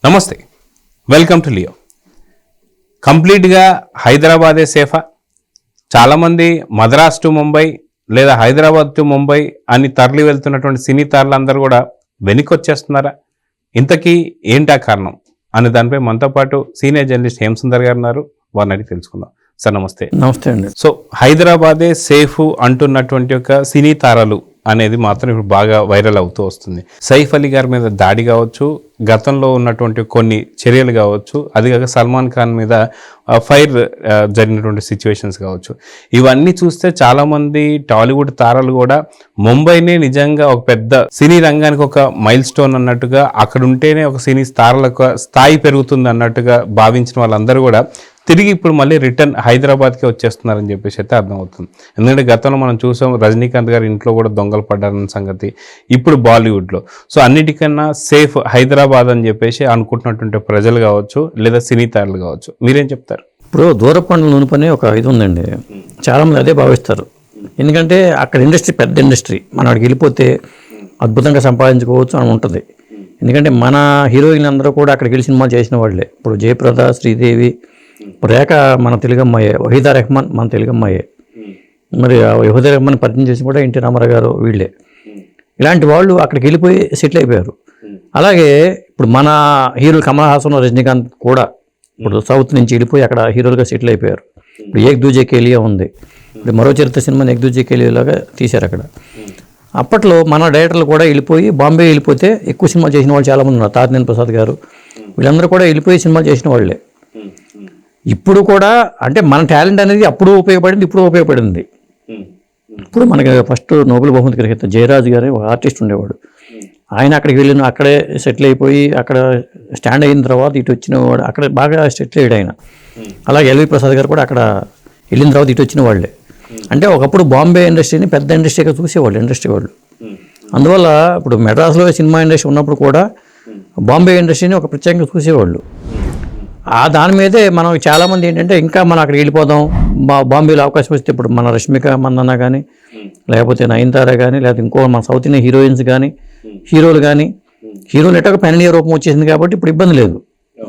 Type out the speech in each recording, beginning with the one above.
నమస్తే, welcome to Leo. కంప్లీట్గా హైదరాబాదే సేఫా? చాలామంది మద్రాస్ టు ముంబై లేదా హైదరాబాద్ టు ముంబై అని తరలి వెళ్తున్నటువంటి సినీ తారలందరూ కూడా వెనక్కి వచ్చేస్తున్నారా? ఇంతకీ ఏంటా కారణం అనే దానిపై మనతో పాటు సీనియర్ జర్నలిస్ట్ హేమసుందర్ గారు ఉన్నారు. వారిని అడిగి తెలుసుకుందాం. సార్ నమస్తే. నమస్తే అండి. సో హైదరాబాదే సేఫ్ అంటున్నటువంటి ఒక సినీ తారలు అనేది మాత్రం ఇప్పుడు బాగా వైరల్ అవుతూ వస్తుంది. సైఫ్ అలీ గారి మీద దాడి కావచ్చు, గతంలో ఉన్నటువంటి కొన్ని చర్యలు కావచ్చు, అది కాక సల్మాన్ ఖాన్ మీద ఫైర్ జరిగినటువంటి సిచ్యువేషన్స్ కావచ్చు, ఇవన్నీ చూస్తే చాలామంది టాలీవుడ్ తారలు కూడా ముంబైనే నిజంగా ఒక పెద్ద సినీ రంగానికి ఒక మైల్ స్టోన్ అన్నట్టుగా, అక్కడ ఉంటేనే ఒక సినీ తారలకు స్థాయి పెరుగుతుంది అన్నట్టుగా భావించిన వాళ్ళందరూ కూడా తిరిగి ఇప్పుడు మళ్ళీ రిటర్న్ హైదరాబాద్కే వచ్చేస్తున్నారని చెప్పేసి అయితే అర్థమవుతుంది. ఎందుకంటే గతంలో మనం చూసాం రజనీకాంత్ గారి ఇంట్లో కూడా దొంగలు పడ్డారన్న సంగతి, ఇప్పుడు బాలీవుడ్లో. సో అన్నిటికన్నా సేఫ్ హైదరాబాద్ అని చెప్పేసి అనుకుంటున్నటువంటి ప్రజలు కావచ్చు లేదా సినీ తారలు కావచ్చు, మీరేం చెప్తారు? ఇప్పుడు దూరపండ్ల నూనెపని ఒక ఇది ఉందండి, చాలామంది అదే భావిస్తారు. ఎందుకంటే అక్కడ ఇండస్ట్రీ పెద్ద ఇండస్ట్రీ, మనం అక్కడికి వెళ్ళిపోతే అద్భుతంగా సంపాదించుకోవచ్చు అని ఉంటుంది. ఎందుకంటే మన హీరోయిన్లు అందరూ కూడా అక్కడికి వెళ్ళి సినిమాలు చేసిన వాళ్ళే. ఇప్పుడు జయప్రద, శ్రీదేవి, రేఖ మన తెలుగు అమ్మాయే, వహీదా రెహమాన్ మన తెలుగు అమ్మాయే, మరి వహీదా రెహమాన్ పరిచయం చేసి కూడా ఎన్టీ రామారావు గారు వీళ్ళే. ఇలాంటి వాళ్ళు అక్కడికి వెళ్ళిపోయి సెటిల్ అయిపోయారు. అలాగే ఇప్పుడు మన హీరోలు కమల్ హాసన్, రజనీకాంత్ కూడా ఇప్పుడు సౌత్ నుంచి వెళ్ళిపోయి అక్కడ హీరోలుగా సెటిల్ అయిపోయారు. ఇప్పుడు ఏక్ దూజే కేలియా ఉంది, ఇప్పుడు మరో చరిత్ర సినిమాని ఏక్ దూజే కేలియాలాగా తీశారు అక్కడ. అప్పట్లో మన డైరెక్టర్లు కూడా వెళ్ళిపోయి బాంబే వెళ్ళిపోతే ఎక్కువ సినిమాలు చేసిన వాళ్ళు చాలామంది ఉన్నారు. తాతినేని ప్రసాద్ గారు వీళ్ళందరూ కూడా వెళ్ళిపోయి సినిమాలు చేసిన వాళ్ళే. ఇప్పుడు కూడా అంటే మన టాలెంట్ అనేది అప్పుడు ఉపయోగపడింది, ఇప్పుడు ఉపయోగపడింది. ఇప్పుడు మనకి ఫస్ట్ నోబెల్ బహుమతి గ్రహీత జయరాజ్ గారు ఒక ఆర్టిస్ట్ ఉండేవాడు. ఆయన అక్కడికి వెళ్ళిన అక్కడే సెటిల్ అయిపోయి అక్కడ స్టాండ్ అయిన తర్వాత ఇటు వచ్చిన వాడు అక్కడ బాగా సెటిల్ అయ్యాడు ఆయన. అలాగే ఎల్వి ప్రసాద్ గారు కూడా అక్కడ వెళ్ళిన తర్వాత ఇటు వచ్చిన వాళ్ళే. అంటే ఒకప్పుడు బాంబే ఇండస్ట్రీని పెద్ద ఇండస్ట్రీగా చూసేవాళ్ళు ఇండస్ట్రీ వాళ్ళు. అందువల్ల ఇప్పుడు మెడ్రాస్లో సినిమా ఇండస్ట్రీ ఉన్నప్పుడు కూడా బాంబే ఇండస్ట్రీని ఒక ప్రత్యేకంగా చూసేవాళ్ళు. దాని మీదే మనం చాలామంది ఏంటంటే ఇంకా మనం అక్కడికి వెళ్ళిపోదాం, బాంబేలో అవకాశం వస్తే ఇప్పుడు మన రష్మిక మందన్న కానీ లేకపోతే నయనతార కానీ లేకపోతే ఇంకో మన సౌత్ ఇండియన్ హీరోయిన్స్ కానీ హీరోలు ఎట్టక పెన్ ఇండియా రూపం వచ్చేసింది కాబట్టి ఇప్పుడు ఇబ్బంది లేదు.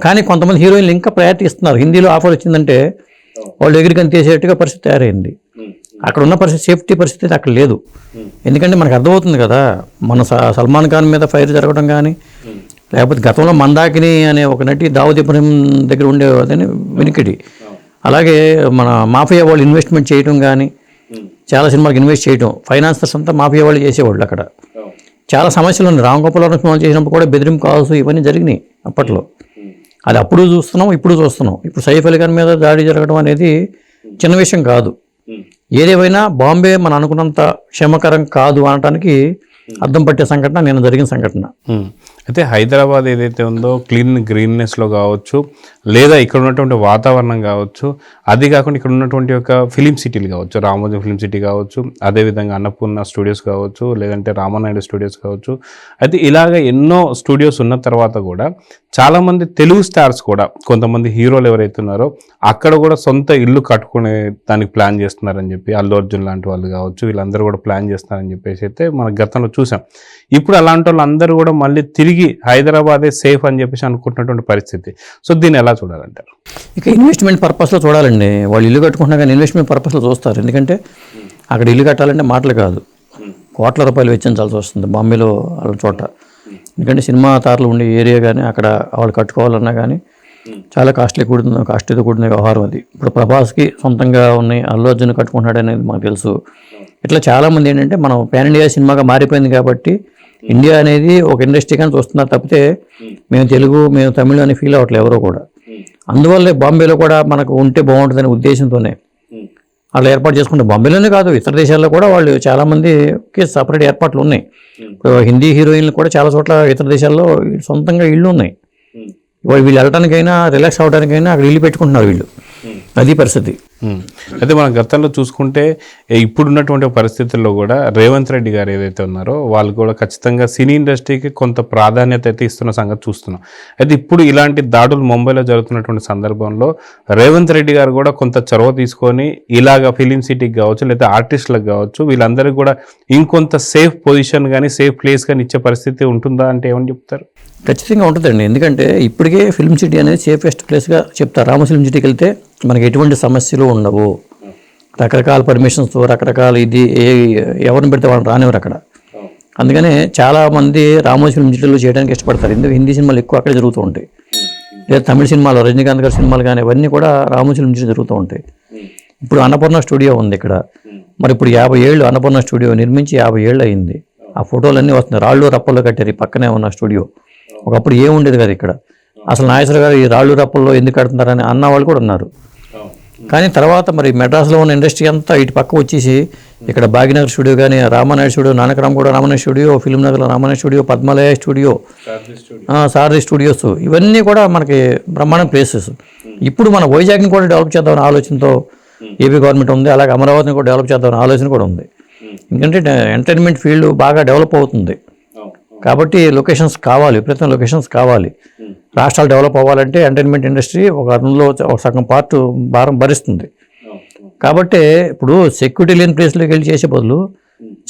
కానీ కొంతమంది హీరోయిన్లు ఇంకా ప్రయారిటీ ఇస్తున్నారు. హిందీలో ఆఫర్ వచ్చిందంటే వాళ్ళు ఎగిరికని తీసేట్టుగా పరిస్థితి తయారైంది. అక్కడ ఉన్న పరిస్థితి, సేఫ్టీ పరిస్థితి అక్కడ లేదు. ఎందుకంటే మనకు అర్థమవుతుంది కదా, మన సల్మాన్ ఖాన్ మీద ఫైర్ జరగడం కానీ లేకపోతే గతంలో మందాకిని అనే ఒక నటి దావుద్ ఇబ్రహీం దగ్గర ఉండేవాదని వినికిడి. అలాగే మన మాఫియా వాళ్ళు ఇన్వెస్ట్మెంట్ చేయడం కానీ, చాలా సినిమాలకు ఇన్వెస్ట్ చేయడం, ఫైనాన్సర్స్ అంతా మాఫియా వాళ్ళు చేసేవాళ్ళు. అక్కడ చాలా సమస్యలు ఉన్నాయి. రామ్ గోపాల్ వర్మ సినిమాలు చేసినప్పుడు కూడా బెదిరింపు కాల్స్ ఇవన్నీ జరిగినాయి అప్పట్లో. అది అప్పుడు చూస్తున్నాం, ఇప్పుడు చూస్తున్నాం. ఇప్పుడు సైఫ్ అలీ ఖాన్ మీద దాడి జరగడం అనేది చిన్న విషయం కాదు. ఏదేమైనా బాంబే మనం అనుకున్నంత క్షేమకరం కాదు అనడానికి అర్థం పట్టే సంఘటన నేను జరిగిన సంఘటన. అయితే హైదరాబాద్ ఏదైతే ఉందో గ్రీన్నెస్లో కావచ్చు లేదా ఇక్కడ ఉన్నటువంటి వాతావరణం కావచ్చు, అది కాకుండా ఇక్కడ ఉన్నటువంటి ఒక ఫిలిం సిటీలు కావచ్చు, రామోజీ ఫిలిం సిటీ కావచ్చు, అదేవిధంగా అన్నపూర్ణ స్టూడియోస్ కావచ్చు, లేదంటే రామానాయుడు స్టూడియోస్ కావచ్చు, అయితే ఇలాగ ఎన్నో స్టూడియోస్ ఉన్న తర్వాత కూడా చాలామంది తెలుగు స్టార్స్ కూడా కొంతమంది హీరోలు ఎవరైతే ఉన్నారో అక్కడ కూడా సొంత ఇల్లు కట్టుకునే దానికి ప్లాన్ చేస్తున్నారని చెప్పి అల్లు అర్జున్ లాంటి వాళ్ళు కావచ్చు, వీళ్ళందరూ కూడా ప్లాన్ చేస్తున్నారని చెప్పేసి అయితే మన గతంలో చూసాం. ఇప్పుడు అలాంటి వాళ్ళందరూ కూడా మళ్ళీ తిరిగి హైదరాబాదే సేఫ్ అని చెప్పేసి అనుకుంటున్నటువంటి పరిస్థితి. సో దీన్ని ఎలా చూడాలంటారు? ఇక ఇన్వెస్ట్మెంట్ పర్పస్లో చూడాలండి. వాళ్ళు ఇల్లు కట్టుకుంటున్నా కానీ ఇన్వెస్ట్మెంట్ పర్పస్లో చూస్తారు. ఎందుకంటే అక్కడ ఇల్లు కట్టాలంటే మాటలు కాదు, కోట్ల రూపాయలు వెచ్చించాల్సి వస్తుంది బాంబేలో వాళ్ళ చోట. ఎందుకంటే సినిమా తారలు ఉండే ఏరియా కానీ అక్కడ వాళ్ళు కట్టుకోవాలన్నా కానీ చాలా కాస్ట్లీతో కూడిన వ్యవహారం అది. ఇప్పుడు ప్రభాస్కి సొంతంగా ఉన్నాయి, అల్లు అర్జున్ కట్టుకుంటున్నాడు అనేది మాకు తెలుసు. ఇట్లా చాలామంది ఏంటంటే మనం పాన్ ఇండియా సినిమాగా మారిపోయింది కాబట్టి ఇండియా అనేది ఒక ఇండస్ట్రీగానే చూస్తున్నారు తప్పితే మేము తెలుగు, మేము తమిళ్ అని ఫీల్ అవ్వట్లేదు ఎవరో కూడా. అందువల్లే బాంబేలో కూడా మనకు ఉంటే బాగుంటుందనే ఉద్దేశంతోనే వాళ్ళు ఏర్పాటు చేసుకుంటే, బాంబేలోనే కాదు ఇతర దేశాల్లో కూడా వాళ్ళు చాలామందికి సపరేట్ ఏర్పాట్లు ఉన్నాయి. ఇప్పుడు హిందీ హీరోయిన్లు కూడా చాలా చోట్ల ఇతర దేశాల్లో సొంతంగా ఇళ్ళు ఉన్నాయి. వీళ్ళు వెళ్ళడానికైనా రిలాక్స్ అవ్వడానికైనా అక్కడ ఇల్లు పెట్టుకుంటున్నారు వీళ్ళు. అది పరిస్థితి. అయితే మనం గతంలో చూసుకుంటే ఇప్పుడున్నటువంటి పరిస్థితుల్లో కూడా రేవంత్ రెడ్డి గారు ఏదైతే ఉన్నారో వాళ్ళు కూడా ఖచ్చితంగా సినీ ఇండస్ట్రీకి కొంత ప్రాధాన్యత అయితే ఇస్తున్న సంగతి చూస్తున్నాం. అయితే ఇప్పుడు ఇలాంటి దాడులు ముంబైలో జరుగుతున్నటువంటి సందర్భంలో రేవంత్ రెడ్డి గారు కూడా కొంత చొరవ తీసుకొని ఇలాగ ఫిలిం సిటీకి కావచ్చు లేదా ఆర్టిస్టులకు కావచ్చు వీళ్ళందరికీ కూడా ఇంకొంత సేఫ్ పొజిషన్ కానీ సేఫ్ ప్లేస్ కానీ ఇచ్చే పరిస్థితి ఉంటుందా అంటే ఏమని చెప్తారు? ఖచ్చితంగా ఉంటుందండి. ఎందుకంటే ఇప్పటికే ఫిల్మ్ సిటీ అనేది సేఫెస్ట్ ప్లేస్గా చెప్తారు. రామ ఫిల్మ్ సిటీకి వెళ్తే మనకి ఎటువంటి సమస్యలు ఉండవు. రకరకాల పర్మిషన్స్, రకరకాల ఎవరిని పెడితే వాళ్ళని రానివ్వరు అక్కడ. అందుకనే చాలామంది రామోజీ ఫిల్మ్ సిటీలో చేయడానికి ఇష్టపడతారు. ఎందుకు హిందీ సినిమాలు ఎక్కువ అక్కడే జరుగుతూ ఉంటాయి. లేదా తమిళ సినిమాలు, రజనీకాంత్ గారి సినిమాలు కానీ ఇవన్నీ కూడా రామోజీ ఫిల్మ్ సిటీ జరుగుతూ ఉంటాయి. ఇప్పుడు అన్నపూర్ణ స్టూడియో ఉంది ఇక్కడ. మరి ఇప్పుడు 50 ఏళ్ళు అన్నపూర్ణ స్టూడియో నిర్మించి 50 ఏళ్ళు అయింది. ఆ ఫోటోలన్నీ వస్తున్నాయి. రాళ్ళు రప్పల్లో కట్టారు ఈ పక్కనే ఉన్న స్టూడియో. ఒకప్పుడు ఏముండేది కదా ఇక్కడ. అసలు నాగేశ్వర గారు ఈ రాళ్ళు రప్పల్లో ఎందుకు కడుతున్నారని అన్న వాళ్ళు కూడా ఉన్నారు. కానీ తర్వాత మరి మెడ్రాస్లో ఉన్న ఇండస్ట్రీ అంతా ఇటు పక్క వచ్చేసి ఇక్కడ భాగ్యనగర్ స్టూడియో కానీ, Ramanaidu studio, Nanakramguda Ramanaidu studio, film నగర్లో Ramanaidu studio, Padmalaya studio, Sarathi studios ఇవన్నీ కూడా మనకి బ్రహ్మాండ ప్లేసెస్. ఇప్పుడు మన వైజాగ్ని కూడా డెవలప్ చేద్దామని ఆలోచనతో ఏపీ గవర్నమెంట్ ఉంది. అలాగే అమరావతిని కూడా డెవలప్ చేద్దామని ఆలోచన కూడా ఉంది. ఎందుకంటే ఎంటర్టైన్మెంట్ ఫీల్డ్ బాగా డెవలప్ అవుతుంది కాబట్టి లొకేషన్స్ కావాలి, విపరీతం లొకేషన్స్ కావాలి. రాష్ట్రాలు డెవలప్ అవ్వాలంటే ఎంటర్టైన్మెంట్ ఇండస్ట్రీ ఒక అందులో ఒక సగం పార్ట్ భారం భరిస్తుంది. కాబట్టి ఇప్పుడు సెక్యూరిటీ లేని ప్లేస్లోకి వెళ్ళి చేసే బదులు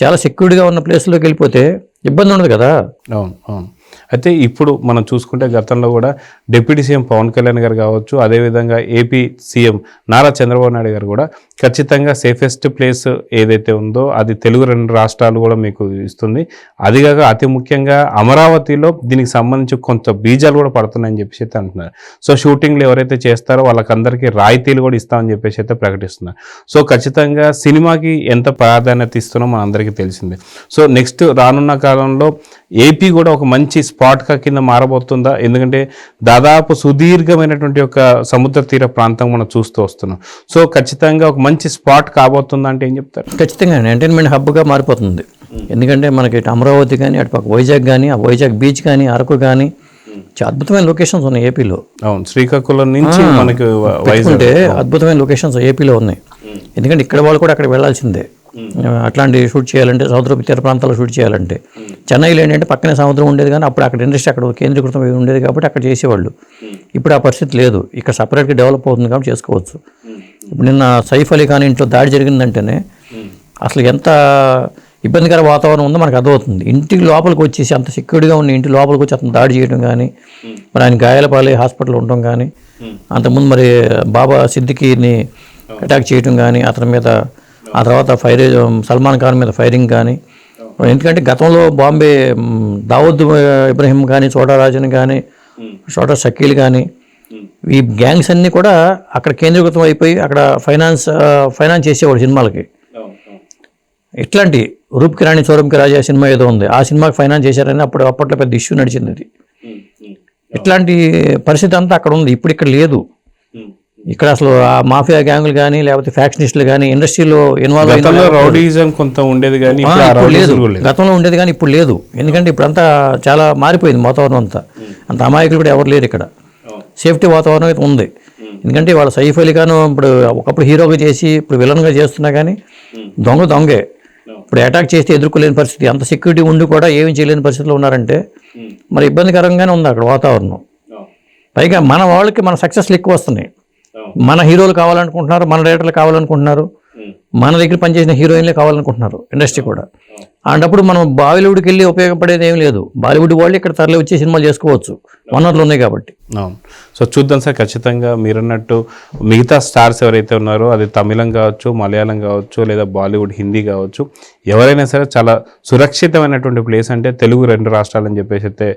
చాలా సెక్యూరిటీగా ఉన్న ప్లేస్లోకి వెళ్ళిపోతే ఇబ్బంది ఉండదు కదా. అవును అవును. అయితే ఇప్పుడు మనం చూసుకుంటే గతంలో కూడా డిప్యూటీ సీఎం పవన్ కళ్యాణ్ గారు కావచ్చు, అదేవిధంగా ఏపీ సీఎం నారా చంద్రబాబు నాయుడు గారు కూడా ఖచ్చితంగా సేఫెస్ట్ ప్లేస్ ఏదైతే ఉందో అది తెలుగు 2 రాష్ట్రాలు కూడా మీకు ఇస్తుంది. అదిగాక అతి ముఖ్యంగా అమరావతిలో దీనికి సంబంధించి కొంత బీజాలు కూడా పడుతున్నాయని చెప్పేసి అయితే అంటున్నారు. సో షూటింగ్లు ఎవరైతే చేస్తారో వాళ్ళకందరికీ రాయితీలు కూడా ఇస్తామని చెప్పేసి అయితే ప్రకటిస్తున్నారు. సో ఖచ్చితంగా సినిమాకి ఎంత ప్రాధాన్యత ఇస్తున్నామో మన అందరికీ తెలిసిందే. సో నెక్స్ట్ రానున్న కాలంలో ఏపీ కూడా ఒక మంచి స్పాట్గా కింద మారబోతుందా? ఎందుకంటే దాదాపు సుదీర్ఘమైనటువంటి ఒక సముద్ర తీర ప్రాంతం మనం చూస్తూ వస్తున్నాం. సో ఖచ్చితంగా ఒక మంచి స్పాట్ కాబోతుందా అంటే ఏం చెప్తారు? ఖచ్చితంగా ఎంటర్టైన్మెంట్ హబ్గా మారిపోతుంది. ఎందుకంటే మనకి ఇటు అమరావతి కానీ, అటు పక్క వైజాగ్ కానీ, ఆ వైజాగ్ బీచ్ కానీ, అరకు కానీ చాలా అద్భుతమైన లొకేషన్స్ ఉన్నాయి ఏపీలో. అవును, శ్రీకాకుళం నుంచి మనకి వైజాగ్ అద్భుతమైన లొకేషన్స్ ఏపీలో ఉన్నాయి. ఎందుకంటే ఇక్కడ వాళ్ళు కూడా అక్కడ వెళ్ళాల్సిందే. అట్లాంటి షూట్ చేయాలంటే సముద్ర తీర ప్రాంతాల్లో షూట్ చేయాలంటే. చెన్నైలో ఏంటంటే పక్కనే సముద్రం ఉండేది కానీ అప్పుడు అక్కడ ఇండస్ట్రీ అక్కడ కేంద్రీకృతం ఉండేది కాబట్టి అక్కడ చేసేవాళ్ళు. ఇప్పుడు ఆ పరిస్థితి లేదు. ఇక్కడ సపరేట్గా డెవలప్ అవుతుంది కాబట్టి చేసుకోవచ్చు. ఇప్పుడు నిన్న సైఫ్ అలీ ఖాన్ ఇంట్లో దాడి జరిగిందంటేనే అసలు ఎంత ఇబ్బందికర వాతావరణం ఉందో మనకు అర్థమవుతుంది. ఇంటికి లోపలికి వచ్చేసి అంత సెక్యూర్డ్గా ఉన్న ఇంటి లోపలికి వచ్చి అతను దాడి చేయడం కానీ, మరి ఆయన గాయాల పాలై హాస్పిటల్లో ఉండడం కానీ, అంతకుముందు మరి బాబా సిద్దికీని అటాక్ చేయడం కానీ, అతని మీద ఆ తర్వాత సల్మాన్ ఖాన్ మీద ఫైరింగ్ కానీ. ఎందుకంటే గతంలో బాంబే దావూద్ ఇబ్రహీం కానీ, చోటా రాజన్ కానీ, చోటా షకీల్ కానీ ఈ గ్యాంగ్స్ అన్నీ కూడా అక్కడ కేంద్రీకృతం అయిపోయి అక్కడ ఫైనాన్స్ చేసేవాడు సినిమాలకి. ఇట్లాంటి రూప్ కిరాణి చోరంకి రాజా సినిమా ఏదో ఉంది, ఆ సినిమాకి ఫైనాన్స్ చేశారని అప్పట్లో పెద్ద ఇష్యూ నడిచింది. అది ఇట్లాంటి పరిస్థితి అంతా అక్కడ ఉంది. ఇప్పుడు ఇక్కడ లేదు. ఇక్కడ అసలు ఆ మాఫియా గ్యాంగులు కానీ లేకపోతే ఫ్యాక్షనిస్టులు కానీ ఇండస్ట్రీలో ఇన్వాల్వ్ రౌడీజం కొంత ఉండేది కానీ లేదు. గతంలో ఉండేది కానీ ఇప్పుడు లేదు. ఎందుకంటే ఇప్పుడంతా చాలా మారిపోయింది వాతావరణం అంతా. అంత అమాయకులు కూడా ఎవరు లేరు ఇక్కడ. సేఫ్టీ వాతావరణం అయితే ఉంది. ఎందుకంటే వాళ్ళ సైఫ్ అలీ ఖాన్ ఇప్పుడు ఒకప్పుడు హీరోగా చేసి ఇప్పుడు విలన్గా చేస్తున్నా కానీ దొంగే. ఇప్పుడు అటాక్ చేస్తే ఎదుర్కోలేని పరిస్థితి. అంత సెక్యూరిటీ ఉండి కూడా ఏమీ చేయలేని పరిస్థితిలో ఉన్నారంటే మరి ఇబ్బందికరంగానే ఉంది అక్కడ వాతావరణం. పైగా మన వాళ్ళకి మన సక్సెస్లు ఎక్కువ వస్తున్నాయి. మన హీరోలు కావాలనుకుంటున్నారు, మన డైరెక్టర్లు కావాలనుకుంటున్నారు, మన దగ్గర పనిచేసిన హీరోయిన్లే కావాలనుకుంటున్నారు ఇండస్ట్రీ కూడా. అలాంటప్పుడు మనం బాలీవుడ్కి వెళ్ళి ఉపయోగపడేది ఏం లేదు. బాలీవుడ్ వాళ్ళు ఇక్కడ తరలి వచ్చే సినిమాలు చేసుకోవచ్చు, వనరులు ఉన్నాయి కాబట్టి. అవును. సో చూద్దాం సార్, ఖచ్చితంగా మీరన్నట్టు మిగతా స్టార్స్ ఎవరైతే ఉన్నారో అది తమిళం కావచ్చు, మలయాళం కావచ్చు, లేదా బాలీవుడ్ హిందీ కావచ్చు, ఎవరైనా సరే చాలా సురక్షితమైనటువంటి ప్లేస్ అంటే తెలుగు 2 రాష్ట్రాలు అని చెప్పేసి అయితే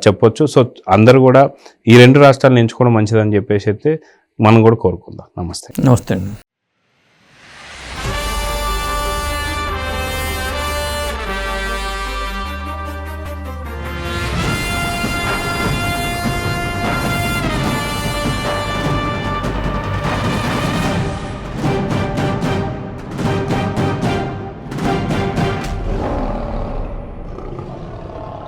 చెప్పొచ్చు. సో అందరూ కూడా ఈ 2 రాష్ట్రాలను ఎంచుకోవడం మంచిదని చెప్పేసి అయితే మనం కూడా కోరుకుందాం. నమస్తే. నమస్తే అండి.